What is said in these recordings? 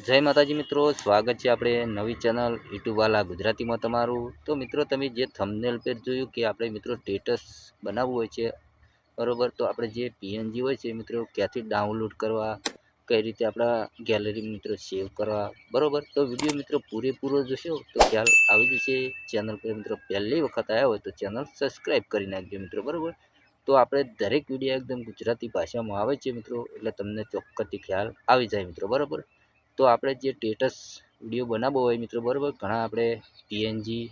જય માતાજી મિત્રો, સ્વાગત છે આપણે નવી ચેનલ યુટ્યુબ વાલા ગુજરાતીમાં તમારું। તો મિત્રો તમે જે થંબનેલ પર જોયું કે આપણે મિત્રો સ્ટેટસ બનાવવું હોય છે બરોબર, તો આપણે જે પીએનજી હોય છે મિત્રો ક્યાંથી ડાઉનલોડ કરવા, કઈ રીતે આપણા ગેલેરી મિત્રો સેવ કરવા બરોબર। તો વિડીયો મિત્રો પૂરેપૂરો જોશો તો ખ્યાલ આવી જશે। ચેનલ પર મિત્રો પહેલી વખત આવ્યા હોય તો ચેનલ સબસ્ક્રાઈબ કરી નાખજો મિત્રો બરોબર। તો આપણે દરેક વિડીયો એકદમ ગુજરાતી ભાષામાં આવે છે મિત્રો, એટલે તમને ચોક્કસથી ખ્યાલ આવી જાય મિત્રો બરોબર। તો આપણે જે સ્ટેટસ વિડીયો બનાવવો હોય મિત્રો બરાબર, ઘણા આપણે પીએનજી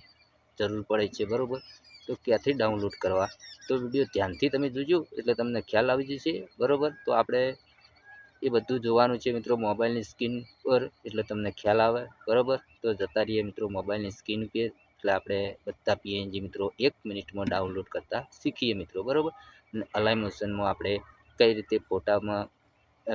જરૂર પડે છે બરાબર। તો ક્યાંથી ડાઉનલોડ કરવા, તો વિડીયો ધ્યાનથી તમે જોજો એટલે તમને ખ્યાલ આવી જશે બરાબર। તો આપણે એ બધું જોવાનું છે મિત્રો મોબાઈલની સ્ક્રીન પર, એટલે તમને ખ્યાલ આવે બરાબર। તો જતા રહીએ મિત્રો મોબાઈલની સ્ક્રીન પર, એટલે આપણે બધા પીએનજી મિત્રો 1 મિનિટમાં ડાઉનલોડ કરતા શીખીએ મિત્રો બરાબર। અને અલાઈ મોશનમાં આપણે કઈ રીતે ફોટામાં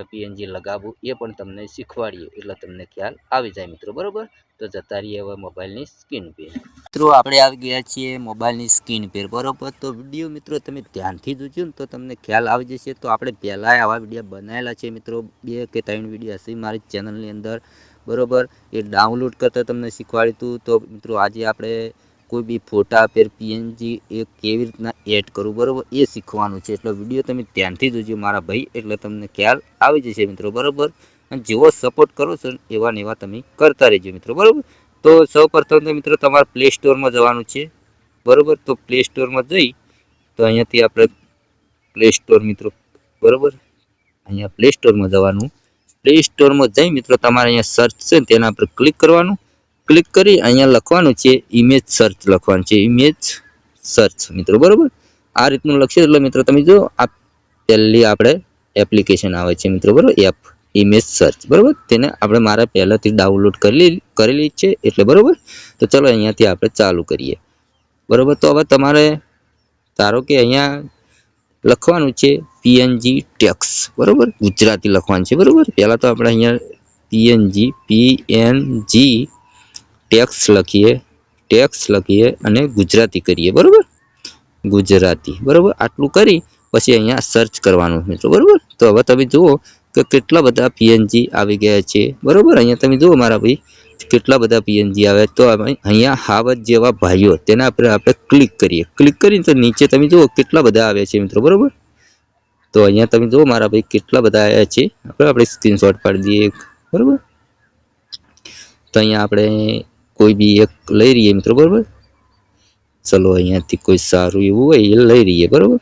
પીએનજી લગાવવું એ પણ તમને શીખવાડીએ, એટલે તમને ખ્યાલ આવી જાય મિત્રો બરાબર। તો જતા રહીએ હવે મોબાઈલની સ્ક્રીન પર। મિત્રો આપણે આવી ગયા છીએ મોબાઈલની સ્ક્રીન પર બરાબર। તો વિડીયો મિત્રો તમે ધ્યાનથી જોજો ને તો તમને ખ્યાલ આવી જશે। તો આપણે પહેલાં આવા વિડીયો બનાવેલા છે મિત્રો, 2 કે 3 વિડીયો હશે મારી ચેનલની અંદર બરાબર। એ ડાઉનલોડ કરતાં તમને શીખવાડ્યું હતું। તો મિત્રો આજે આપણે કોઈ બી ફોટા પર પીએનજી એ કેવી રીતના એડ કરવું બરાબર એ શીખવાનું છે, એટલે વિડીયો તમે ધ્યાનથી જોજો મારા ભાઈ, એટલે તમને ખ્યાલ આવી જશે મિત્રો બરાબર। અને જેવો સપોર્ટ કરો છો એવા ને એવા તમે કરતા રહેજો મિત્રો બરાબર। તો સૌ પ્રથમ તો મિત્રો તમારે પ્લે સ્ટોરમાં જવાનું છે બરાબર। તો પ્લે સ્ટોરમાં જઈ તો અહીંયાથી આપણે પ્લે સ્ટોર મિત્રો બરાબર, અહીંયા પ્લે સ્ટોરમાં જવાનું। પ્લે સ્ટોરમાં જઈ મિત્રો તમારે અહીંયા સર્ચ છે તેના પર ક્લિક કરવાનું। ક્લિક કરી અહીંયા લખવાનું છે ઇમેજ સર્ચ લખવાનું છે, ઇમેજ સર્ચ મિત્રો બરાબર। આ રીતનું લખશે એટલે મિત્રો તમે જો આ પહેલી આપણે એપ્લિકેશન આવે છે મિત્રો બરાબર, એપ ઇમેજ સર્ચ બરાબર। તેને આપણે મારા પહેલાથી ડાઉનલોડ કરેલી છે એટલે બરાબર। તો ચલો અહીંયાથી આપણે ચાલુ કરીએ બરાબર। તો હવે તમારે ધારો કે અહીંયા લખવાનું છે પીએનજી ટેક્સ બરાબર, ગુજરાતી લખવાનું છે બરાબર। પહેલાં તો આપણે અહીંયા પીએનજી ટેક્સ લખીએ અને ગુજરાતી કરીએ બરાબર, ગુજરાતી બરાબર। આટલું કરી પછી અહીંયા સર્ચ કરવાનું મિત્રો બરાબર। તો હવે તમે જુઓ કે કેટલા બધા પીએનજી આવી ગયા છે બરાબર। અહીંયા તમે જુઓ મારા ભાઈ કેટલા બધા પીએનજી આવે। તો અહીંયા હાવજ જેવા ભાઈઓ તેના પર આપણે ક્લિક કરીએ। ક્લિક કરીને તો નીચે તમે જુઓ કેટલા બધા આવ્યા છે મિત્રો બરાબર। તો અહીંયા તમે જુઓ મારા ભાઈ કેટલા બધા આવ્યા છે, આપણે સ્ક્રીનશોટ પાડી દઈએ બરાબર। તો અહીંયા આપણે કોઈ બી એક લઈ રહીએ મિત્રો બરાબર। ચલો અહીંયાથી કોઈ સારું એવું હોય એ લઈ રહીએ બરાબર।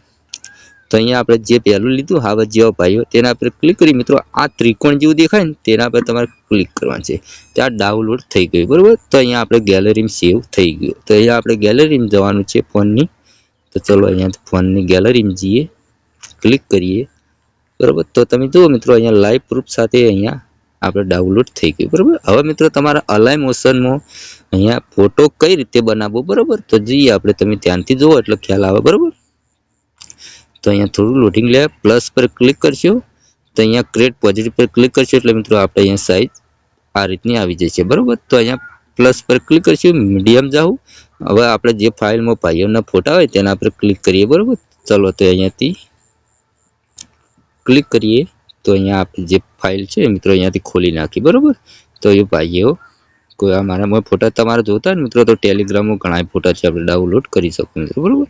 તો અહીંયા આપણે જે પહેલું લીધું હાવજ જેવા ભાઈઓ તેના પર ક્લિક કરી મિત્રો આ ત્રિકોણ જેવું દેખાય ને તેના પર તમારે ક્લિક કરવાનું છે, ત્યાં ડાઉનલોડ થઈ ગયું બરાબર। તો અહીંયા આપણે ગેલેરીમાં સેવ થઈ ગયું। તો અહીંયા આપણે ગેલેરીમાં જવાનું છે ફોનની, તો ચલો અહીંયા ફોનની ગેલેરીમાં જઈએ, ક્લિક કરીએ બરાબર। તો તમે જુઓ મિત્રો અહીંયા લાઈવ પ્રૂફ સાથે અહીંયા આપણે ડાઉનલોડ થઈ ગયું બરાબર। હવે મિત્રો તમારા અલાઈ મોશનમાં અહીંયા ફોટો કઈ રીતે બનાવવો બરાબર, તો જઈએ આપણે, તમે ધ્યાનથી જુઓ એટલે ખ્યાલ આવે બરાબર। તો અહીંયા થોડું લોડિંગ લે, પ્લસ પર ક્લિક કરશો તો અહીંયા ક્રિએટ પોઝિટિવ પર ક્લિક કરશો એટલે મિત્રો આપણે અહીંયા સાઈઝ આ રીતની આવી જશે બરાબર। તો અહીંયા પ્લસ પર ક્લિક કરશું, મીડિયમ જાઉં। હવે આપણે જે ફાઇલમાં ભાઈઓના ફોટા હોય તેના પર ક્લિક કરીએ બરાબર। ચલો તો અહીંયાથી ક્લિક કરીએ તો અહીંયા આપણી જે ફાઇલ છે મિત્રો અહીંયાથી ખોલી નાખી બરાબર। તો એ ભાઈઓ કોઈ મારા ફોટા તમારે જોતા હોય મિત્રો તો ટેલિગ્રામમાં ઘણા ફોટા છે આપણે ડાઉનલોડ કરી શકો મિત્રો બરાબર।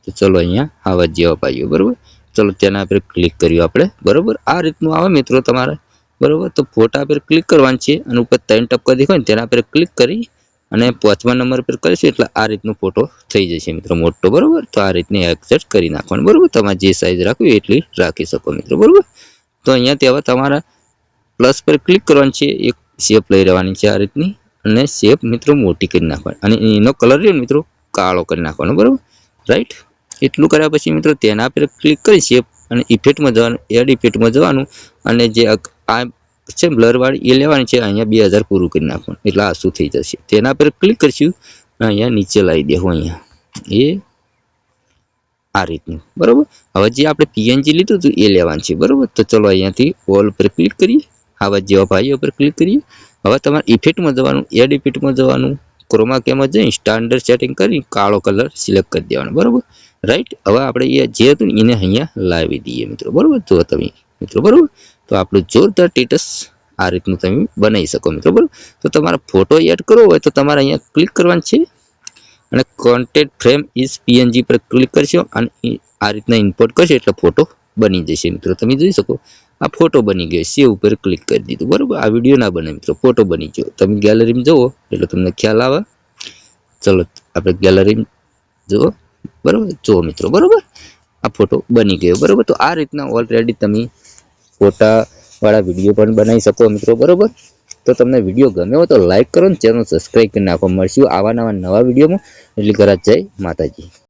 તો ચલો અહીંયા આવા જેવા ભાઈઓ બરાબર, ચલો તેના પર ક્લિક કર્યું આપણે બરાબર। આ રીતનું આવે મિત્રો તમારે બરાબર। તો ફોટા પર ક્લિક કરવાનું છે અને ઉપર 3 ટપકા દેખાય ને તેના પર ક્લિક કરી અને 5મા નંબર પર કરીશું એટલે આ રીતનો ફોટો થઈ જશે મિત્રો મોટો બરાબર। તો આ રીતની એડજસ્ટ કરી નાખવાનું બરાબર, તમારે જે સાઈઝ રાખવી એટલી રાખી શકો મિત્રો બરાબર। તો અહીંયાથી હવે તમારા પ્લસ પર ક્લિક કરવાનું છે, એક શેપ લઈ રહેવાની છે આ રીતની, અને શેપ મિત્રો મોટી કરી નાખવાની, અને એનો કલર રહ્યો મિત્રો કાળો કરી નાખવાનો બરાબર, રાઈટ। એટલું કર્યા પછી મિત્રો તેના પર ક્લિક કરી શેપ અને ઇફેક્ટમાં જવાનું, એડ ઇફેક્ટમાં જવાનું, અને જે આ છે બ્લર વાળી એ લેવાની છે, અહીંયા 2000 પૂરું કરી નાખવાનું એટલે આ શું થઈ જશે। તેના પર ક્લિક કરશું અને અહીંયા નીચે લાવી દેવું અહીંયા એ આ રીતનું બરાબર। હવે જે આપણે પીએનજી લીધું હતું એ લેવાનું છે બરાબર। તો ચલો અહીંયાથી ઓલ પર ક્લિક કરીએ, આવા જેવા ભાઈઓ પર ક્લિક કરીએ। હવે તમારે ઇફેક્ટમાં જવાનું, એડ ઇફેક્ટમાં જવાનું, ક્રોમા કેમાં જઈ સ્ટાન્ડર્ડ સેટિંગ કરી કાળો કલર સિલેક્ટ કરી દેવાનો બરાબર, રાઈટ। હવે આપણે એ જે હતું એને અહીંયા લાવી દઈએ મિત્રો બરાબર। તો તમે મિત્રો બરાબર, તો આપણું જોરદાર સ્ટેટસ આ રીતનું તમે બનાવી શકો મિત્રો બરાબર. તો તમારે ફોટો એડ કરવો હોય તો તમારે અહીંયા ક્લિક કરવાનું છે અને કોન્ટેન્ટ ફ્રેમ ઇઝ પીએનજી પર ક્લિક કરશો અને આ રીતના ઇમ્પોર્ટ કરશો એટલે ફોટો બની જશે મિત્રો. તમે જોઈ શકો આ ફોટો બની ગયો, સેવ ઉપર ક્લિક કરી દીધું બરાબર. આ વિડીયો ના બને મિત્રો, ફોટો બની ગયો. તમે ગેલેરીમાં જુઓ એટલે તમને ખ્યાલ આવે. ચલો આપણે ગેલેરીમાં જુઓ બરાબર, જુઓ મિત્રો બરાબર, આ ફોટો બની ગયો બરાબર. તો આ રીતના ઓલરેડી તમે ફોટા વાળા વિડીયો પણ બનાવી શકો મિત્રો બરાબર. તો તમને વિડીયો ગમ્યો હોય તો લાઈક કરો ને ચેનલ સબસ્ક્રાઈબ કરી નાખો. મળશું આવા નવા વિડીયોમાં. એટલી કરા જય માતાજી.